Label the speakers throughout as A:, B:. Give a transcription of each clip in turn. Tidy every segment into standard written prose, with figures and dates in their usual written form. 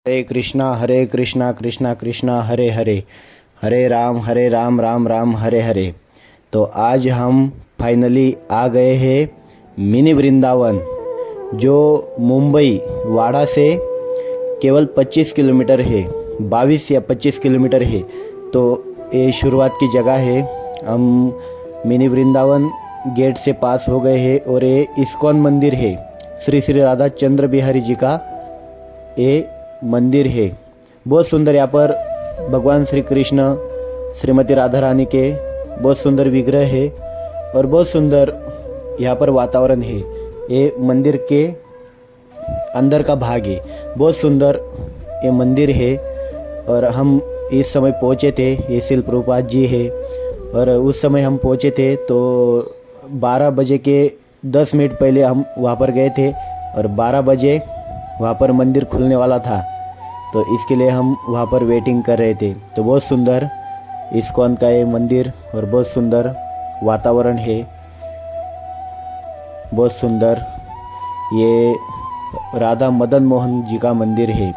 A: हरे कृष्णा कृष्णा कृष्णा हरे हरे, हरे राम राम राम हरे हरे। तो आज हम फाइनली आ गए हैं मिनी वृंदावन, जो मुंबई वाड़ा से केवल 25 किलोमीटर है, 22 या 25 किलोमीटर है। तो ये शुरुआत की जगह है। हम मिनी वृंदावन गेट से पास हो गए हैं और ये इस्कॉन मंदिर है। श्री श्री राधा चंद्र बिहारी जी का ये मंदिर है। बहुत सुंदर यहाँ पर भगवान श्री कृष्ण, श्रीमती राधा रानी के बहुत सुंदर विग्रह है और बहुत सुंदर यहाँ पर वातावरण है। ये मंदिर के अंदर का भाग है, बहुत सुंदर ये मंदिर है। और हम इस समय पहुँचे थे, ये शिल प्रभुपाद जी है। और उस समय हम पहुँचे थे तो 12 बजे के 10 मिनट पहले हम वहाँ पर गए थे और 12 बजे वहाँ पर मंदिर खुलने वाला था। तो इसके लिए हम वहाँ पर वेटिंग कर रहे थे। तो बहुत सुंदर इस्कॉन का ये मंदिर और बहुत सुंदर वातावरण है, बहुत सुंदर। ये राधा मदन मोहन जी का मंदिर है।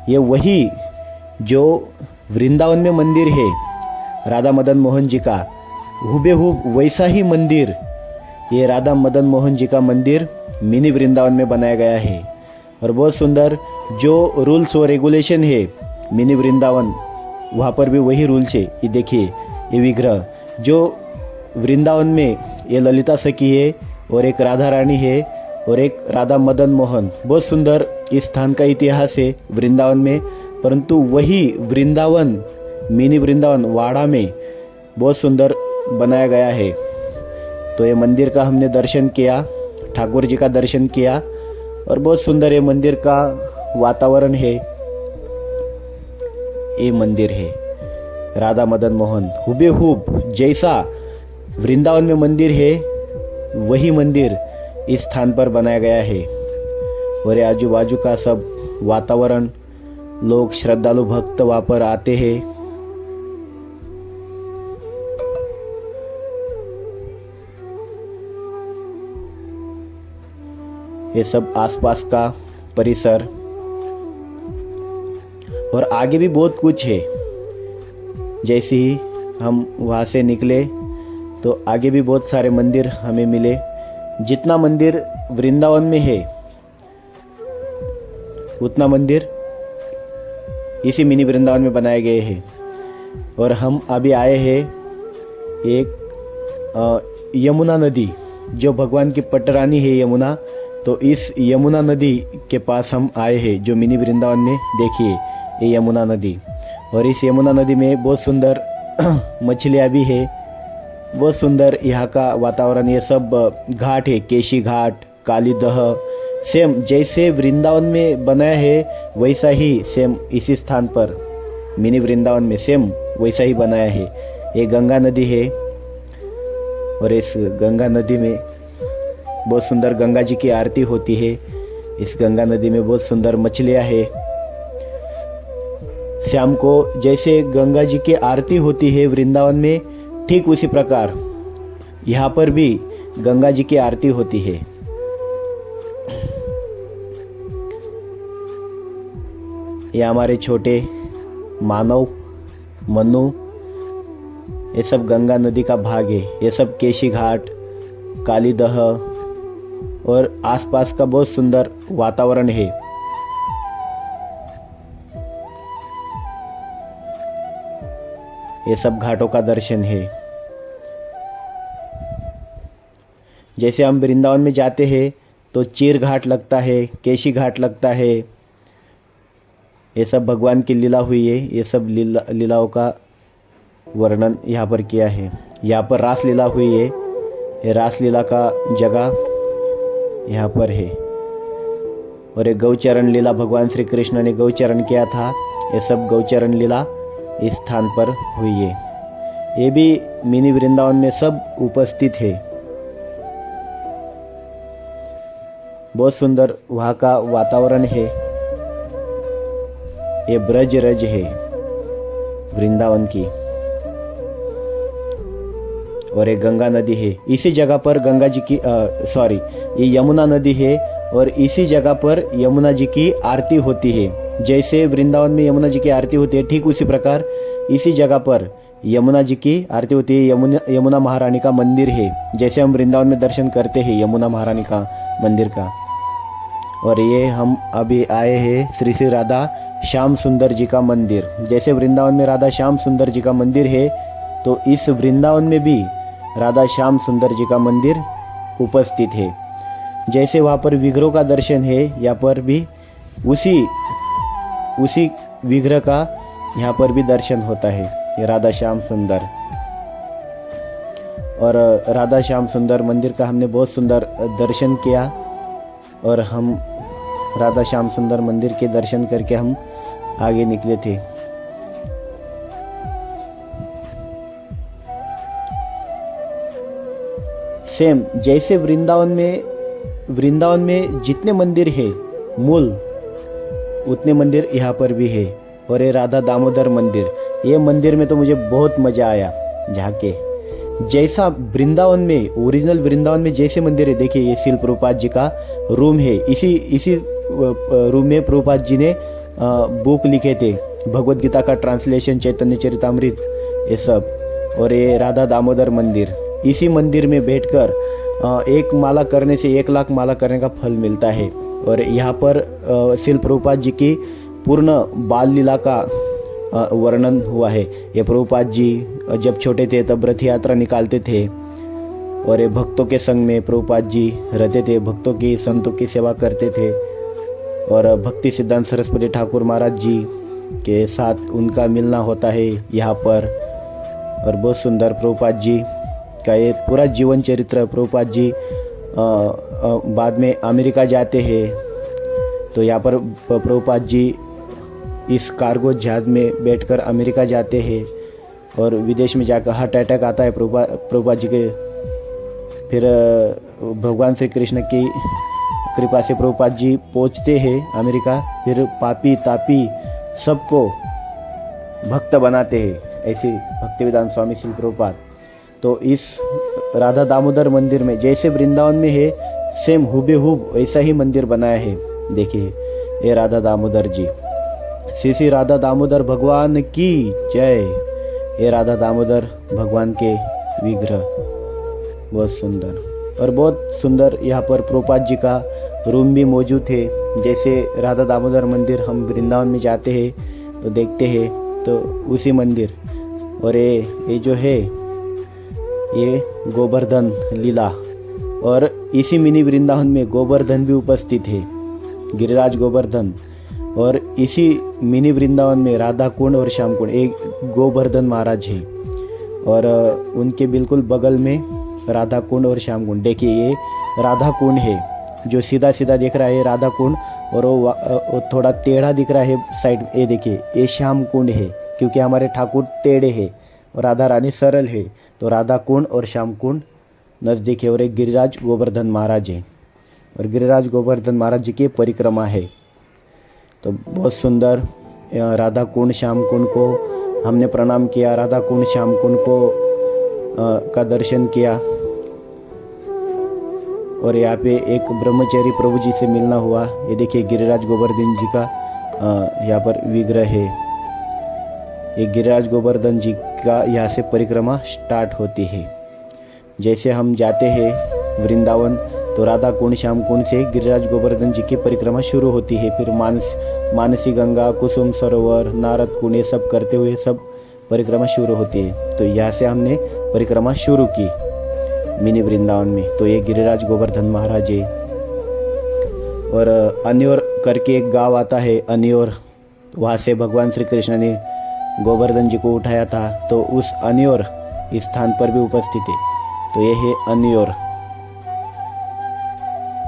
A: ये वही जो वृंदावन में मंदिर है राधा मदन मोहन जी का, हुबेहूब वैसा ही मंदिर ये राधा मदन मोहन जी का मंदिर मिनी वृंदावन में बनाया गया है। और बहुत सुंदर जो रूल्स और रेगुलेशन है मिनी वृंदावन, वहाँ पर भी वही रूल्स है। ये देखिए, ये विग्रह जो वृंदावन में ये ललिता सखी है और एक राधा रानी है और एक राधा मदन मोहन। बहुत सुंदर इस स्थान का इतिहास है वृंदावन में, परंतु वही वृंदावन मिनी वृंदावन वाड़ा में बहुत सुंदर बनाया गया है। तो ये मंदिर का हमने दर्शन किया, ठाकुर जी का दर्शन किया और बहुत सुंदर ये मंदिर का वातावरण है। ये मंदिर है राधा मदन मोहन, हुबेहूब जैसा वृंदावन में मंदिर है वही मंदिर इस स्थान पर बनाया गया है। और आजू बाजू का सब वातावरण, लोग श्रद्धालु भक्त वहाँ पर आते हैं। ये सब आसपास का परिसर और आगे भी बहुत कुछ है। जैसे ही हम वहाँ से निकले तो आगे भी बहुत सारे मंदिर हमें मिले। जितना मंदिर वृंदावन में है उतना मंदिर इसी मिनी वृंदावन में बनाए गए हैं। और हम अभी आए हैं एक यमुना नदी, जो भगवान की पटरानी है यमुना। तो इस यमुना नदी के पास हम आए हैं, जो मिनी वृंदावन में देखिए ये यमुना नदी। और इस यमुना नदी में बहुत सुंदर मछलियाँ भी है, बहुत सुंदर यहाँ का वातावरण। ये सब घाट है, केशी घाट, काली दह, सेम जैसे वृंदावन में बनाया है वैसा ही सेम इसी स्थान पर मिनी वृंदावन में सेम वैसा ही बनाया है। ये गंगा नदी है और इस गंगा नदी में बहुत सुंदर गंगा जी की आरती होती है। इस गंगा नदी में बहुत सुंदर मछलियाँ है। शाम को जैसे गंगा जी की आरती होती है वृंदावन में, ठीक उसी प्रकार यहाँ पर भी गंगा जी की आरती होती है। ये हमारे छोटे मानव, मनु, ये सब गंगा नदी का भाग है। ये सब केशी घाट, काली दह और आसपास का बहुत सुंदर वातावरण है। ये सब घाटों का दर्शन है। जैसे हम वृंदावन में जाते हैं तो चीर घाट लगता है, केशी घाट लगता है। ये सब भगवान की लीला हुई है। ये सब लीलाओं का वर्णन यहाँ पर किया है। यहाँ पर रास लीला हुई है। ये रास लीला का जगह यहाँ पर है। और ये गौचरण लीला, भगवान श्री कृष्ण ने गौचरण किया था। ये सब गौचरण लीला इस स्थान पर हुई है। ये भी मिनी वृंदावन में सब उपस्थित है। बहुत सुंदर वहाँ का वातावरण है। ये ब्रज रज है वृंदावन की। और एक गंगा नदी है। इसी जगह पर गंगा जी की ये यमुना नदी है और इसी जगह पर यमुना जी की आरती होती है। जैसे वृंदावन में यमुना जी की आरती होती है, ठीक उसी प्रकार इसी जगह पर यमुना जी की आरती होती है। यमुना महारानी का मंदिर है, जैसे हम वृंदावन में दर्शन करते हैं यमुना महारानी का मंदिर का। और ये हम अभी आए हैं श्री श्री राधा श्याम सुंदर जी का मंदिर। जैसे वृंदावन में राधा श्याम सुंदर जी का मंदिर है, तो इस वृंदावन में भी राधा श्याम सुंदर जी का मंदिर उपस्थित है। जैसे वहाँ पर विग्रह का दर्शन है, यहाँ पर भी उसी विग्रह का यहाँ पर भी दर्शन होता है, ये राधा श्याम सुंदर। और राधा श्याम सुंदर मंदिर का हमने बहुत सुंदर दर्शन किया, और हम राधा श्याम सुंदर मंदिर के दर्शन करके हम आगे निकले थे। सेम जैसे वृंदावन में जितने मंदिर है मूल, उतने मंदिर यहाँ पर भी है। और ये राधा दामोदर मंदिर, ये मंदिर में तो मुझे बहुत मज़ा आया जाके। जैसा वृंदावन में, ओरिजिनल वृंदावन में जैसे मंदिर है, देखिए ये शिल प्रभुपाद जी का रूम है। इसी रूम में प्रभुपाद जी ने बुक लिखे थे, भगवत गीता का ट्रांसलेशन, चैतन्य चरितामृत, ये सब। और ये राधा दामोदर मंदिर, इसी मंदिर में बैठकर एक माला करने से 1 लाख माला करने का फल मिलता है। और यहाँ पर शिल प्रभुपाद जी की पूर्ण बाल लीला का वर्णन हुआ है। ये प्रभुपाद जी जब छोटे थे तब रथ यात्रा निकालते थे, और ये भक्तों के संग में प्रभुपाद जी रहते थे, भक्तों की, संतों की सेवा करते थे। और भक्ति सिद्धांत सरस्वती ठाकुर महाराज जी के साथ उनका मिलना होता है यहाँ पर। और बहुत सुंदर प्रभुपाद जी का ये पूरा जीवन चरित्र। प्रभुपाद जी बाद में अमेरिका जाते हैं, तो यहाँ पर प्रभुपाद जी इस कार्गो जहाज में बैठकर अमेरिका जाते हैं, और विदेश में जाकर हार्ट अटैक आता है प्रभुपाद जी के। फिर भगवान श्री कृष्ण की कृपा से प्रभुपाद जी पहुँचते हैं अमेरिका। फिर पापी तापी सबको भक्त बनाते हैं, ऐसे भक्तिवेदांत स्वामी श्री प्रभुपाद। तो इस राधा दामोदर मंदिर में जैसे वृंदावन में है, सेम हुबेहूब ऐसा ही मंदिर बनाया है। देखिए ये राधा दामोदर जी, श्री श्री राधा दामोदर भगवान की जय। ये राधा दामोदर भगवान के विग्रह बहुत सुंदर। और बहुत सुंदर यहाँ पर प्रभुपाद जी का रूम भी मौजूद है। जैसे राधा दामोदर मंदिर हम वृंदावन में जाते हैं तो देखते हैं, तो उसी मंदिर। और ये जो है ये गोवर्धन लीला, और इसी मिनी वृंदावन में गोवर्धन भी उपस्थित है, गिरिराज गोवर्धन। और इसी मिनी वृंदावन में राधा कुंड और श्याम कुंड, एक गोवर्धन महाराज है, और उनके बिल्कुल बगल में राधा कुंड और श्याम कुंड। देखिए ये राधा कुंड है, जो सीधा सीधा दिख रहा है राधा कुंड, और वो थोड़ा टेढ़ा दिख रहा है साइड। ये देखिए ये श्याम कुंड है, क्योंकि हमारे ठाकुर टेढ़े हैं और राधा रानी सरल है। तो राधा कुंड और श्याम कुंड नज़दीक है। और एक गिरिराज गोवर्धन महाराज है, और गिरिराज गोवर्धन महाराज जी की परिक्रमा है। तो बहुत सुंदर राधा कुंड श्याम कुंड को हमने प्रणाम किया, राधा कुंड श्याम कुंड को का दर्शन किया। और यहाँ पे एक ब्रह्मचारी प्रभु जी से मिलना हुआ। ये देखिए गिरिराज गोवर्धन जी का यहाँ पर विग्रह है। ये गिरिराज गोवर्धन जी का यहाँ से परिक्रमा स्टार्ट होती है। जैसे हम जाते हैं वृंदावन, तो राधा कुंड श्याम कुंड से गिरिराज गोवर्धन जी की परिक्रमा शुरू होती है। फिर मानसी गंगा, कुसुम सरोवर, नारद कुंड, ये सब करते हुए सब परिक्रमा शुरू होती है। तो यहाँ से हमने परिक्रमा शुरू की मिनी वृंदावन में। तो ये गिरिराज गोवर्धन महाराज है। और अन्योर करके एक गांव आता है, अन्योर, वहाँ से भगवान श्री कृष्ण ने गोवर्धन जी को उठाया था। तो उस अन्योर इस स्थान पर भी उपस्थित है। तो ये है अन्योर,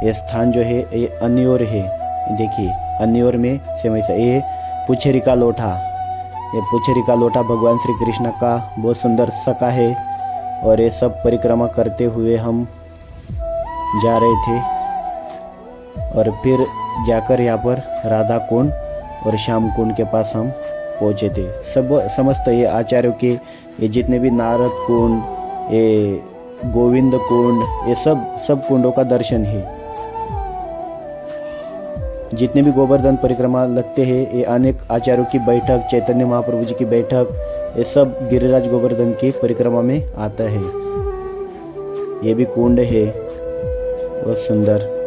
A: ये स्थान जो है ये अन्योर है। देखिए अन्योर में से वैसा ये पुछेरी का लोटा, ये पुछेरी का लोटा भगवान श्री कृष्ण का बहुत सुंदर सखा है। और ये सब परिक्रमा करते हुए हम जा रहे थे, और फिर जाकर यहाँ पर राधा कुंड और श्याम कुंड के पास हम पहुँचे थे। सब समस्त ये आचार्यों के ये जितने भी नारद कुंड, ये गोविंद कुंड, ये सब कुंडों का दर्शन है। जितने भी गोवर्धन परिक्रमा लगते हैं, ये अनेक आचार्यों की बैठक, चैतन्य महाप्रभु जी की बैठक, ये सब गिरिराज गोवर्धन की परिक्रमा में आता है। ये भी कुंड है, बहुत सुंदर।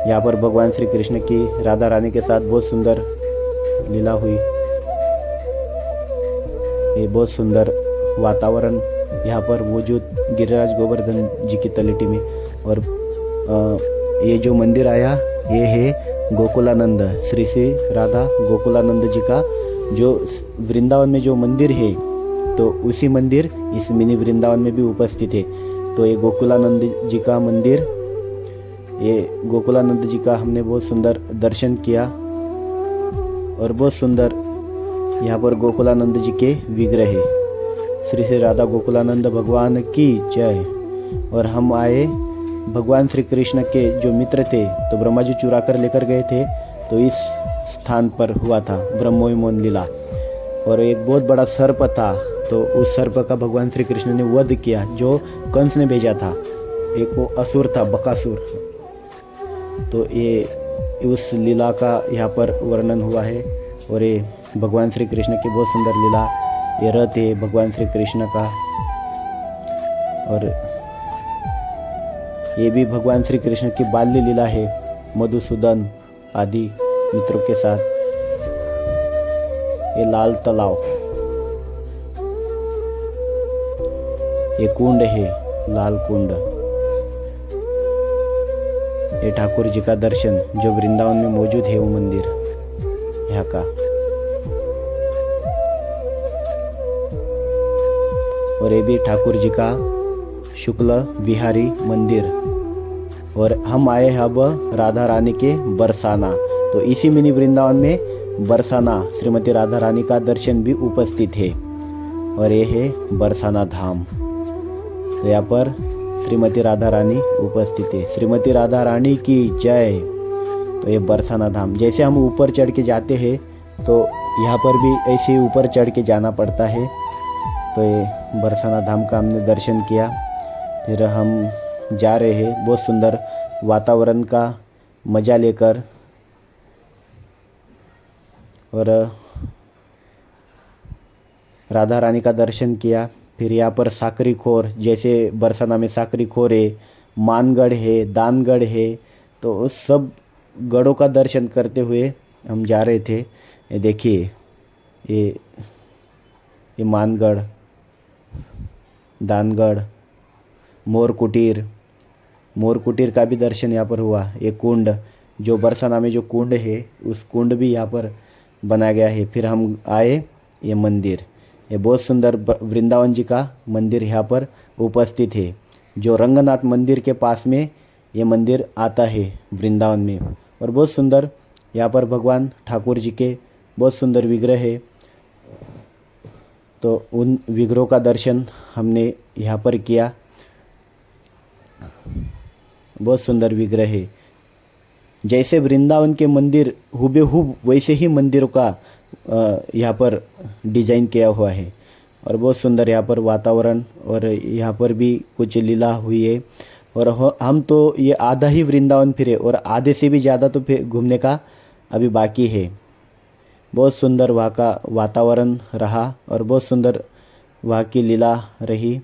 A: यहाँ पर भगवान श्री कृष्ण की राधा रानी के साथ बहुत सुंदर लीला हुई। ये बहुत सुंदर वातावरण यहाँ पर मौजूद गिरिराज गोवर्धन जी की तलेटी में। और ये जो मंदिर आया, ये है गोकुलानंद, श्री श्री राधा गोकुलानंद जी का जो वृंदावन में जो मंदिर है, तो उसी मंदिर इस मिनी वृंदावन में भी उपस्थित है। तो ये गोकुलानंद जी का मंदिर, ये गोकुलानंद जी का हमने बहुत सुंदर दर्शन किया। और बहुत सुंदर यहाँ पर गोकुलानंद जी के विग्रह है। श्री श्री राधा गोकुलानंद भगवान की जय। और हम आए, भगवान श्री कृष्ण के जो मित्र थे, तो ब्रह्मा जी चुरा कर लेकर गए थे, तो इस स्थान पर हुआ था ब्रह्मोन्मोचन लीला। और एक बहुत बड़ा सर्प था, तो उस सर्प का भगवान श्री कृष्ण ने वध किया, जो कंस ने भेजा था। एक वो असुर था, बकासुर। तो ये उस लीला का यहाँ पर वर्णन हुआ है। और ये भगवान श्री कृष्ण की बहुत सुंदर लीला, ये रथ है भगवान श्री कृष्ण का। और ये भी भगवान श्री कृष्ण की बाल्य लीला है, मधुसूदन आदि मित्रों के साथ। ये लाल तालाब, ये कुंड है, लाल कुंड। ये ठाकुर जी का दर्शन जो वृंदावन में मौजूद है, वो मंदिर यहाँ का। और ये भी ठाकुर जी का शुक्ल विहारी मंदिर। और हम आए हैं अब राधा रानी के बरसाना। तो इसी मिनी वृंदावन में बरसाना श्रीमती राधा रानी का दर्शन भी उपस्थित है। और ये है बरसाना धाम। तो यहाँ पर श्रीमती राधा रानी उपस्थित है। श्रीमती राधा रानी की जय। तो ये बरसाना धाम, जैसे हम ऊपर चढ़ के जाते हैं, तो यहाँ पर भी ऐसे ही ऊपर चढ़ के जाना पड़ता है। तो ये बरसाना धाम का हमने दर्शन किया। फिर हम जा रहे हैं बहुत सुंदर वातावरण का मज़ा लेकर। और राधा रानी का दर्शन किया। फिर यहाँ पर साकरी खोर, जैसे बरसाना में साकरी खोर है, मानगढ़ है, दानगढ़ है, तो उस सब गढ़ों का दर्शन करते हुए हम जा रहे थे। ये देखिए, ये मानगढ़, दानगढ़, मोर कुटीर का भी दर्शन यहाँ पर हुआ। ये कुंड, जो बरसाना में जो कुंड है, उस कुंड भी यहाँ पर बनाया गया है। फिर हम आए ये मंदिर, ये बहुत सुंदर वृंदावन जी का मंदिर यहाँ पर उपस्थित है, जो रंगनाथ मंदिर के पास में ये मंदिर आता है वृंदावन में। और बहुत सुंदर यहाँ पर भगवान ठाकुर जी के बहुत सुंदर विग्रह है। तो उन विग्रहों का दर्शन हमने यहाँ पर किया। बहुत सुंदर विग्रह है, जैसे वृंदावन के मंदिर हुबेहूब वैसे ही मंदिरों का यहाँ पर डिजाइन किया हुआ है। और बहुत सुंदर यहाँ पर वातावरण, और यहाँ पर भी कुछ लीला हुई है। और हम तो ये आधा ही वृंदावन फिरे, और आधे से भी ज़्यादा तो फिर घूमने का अभी बाकी है। बहुत सुंदर वहाँ का वातावरण रहा, और बहुत सुंदर वहाँ की लीला रही।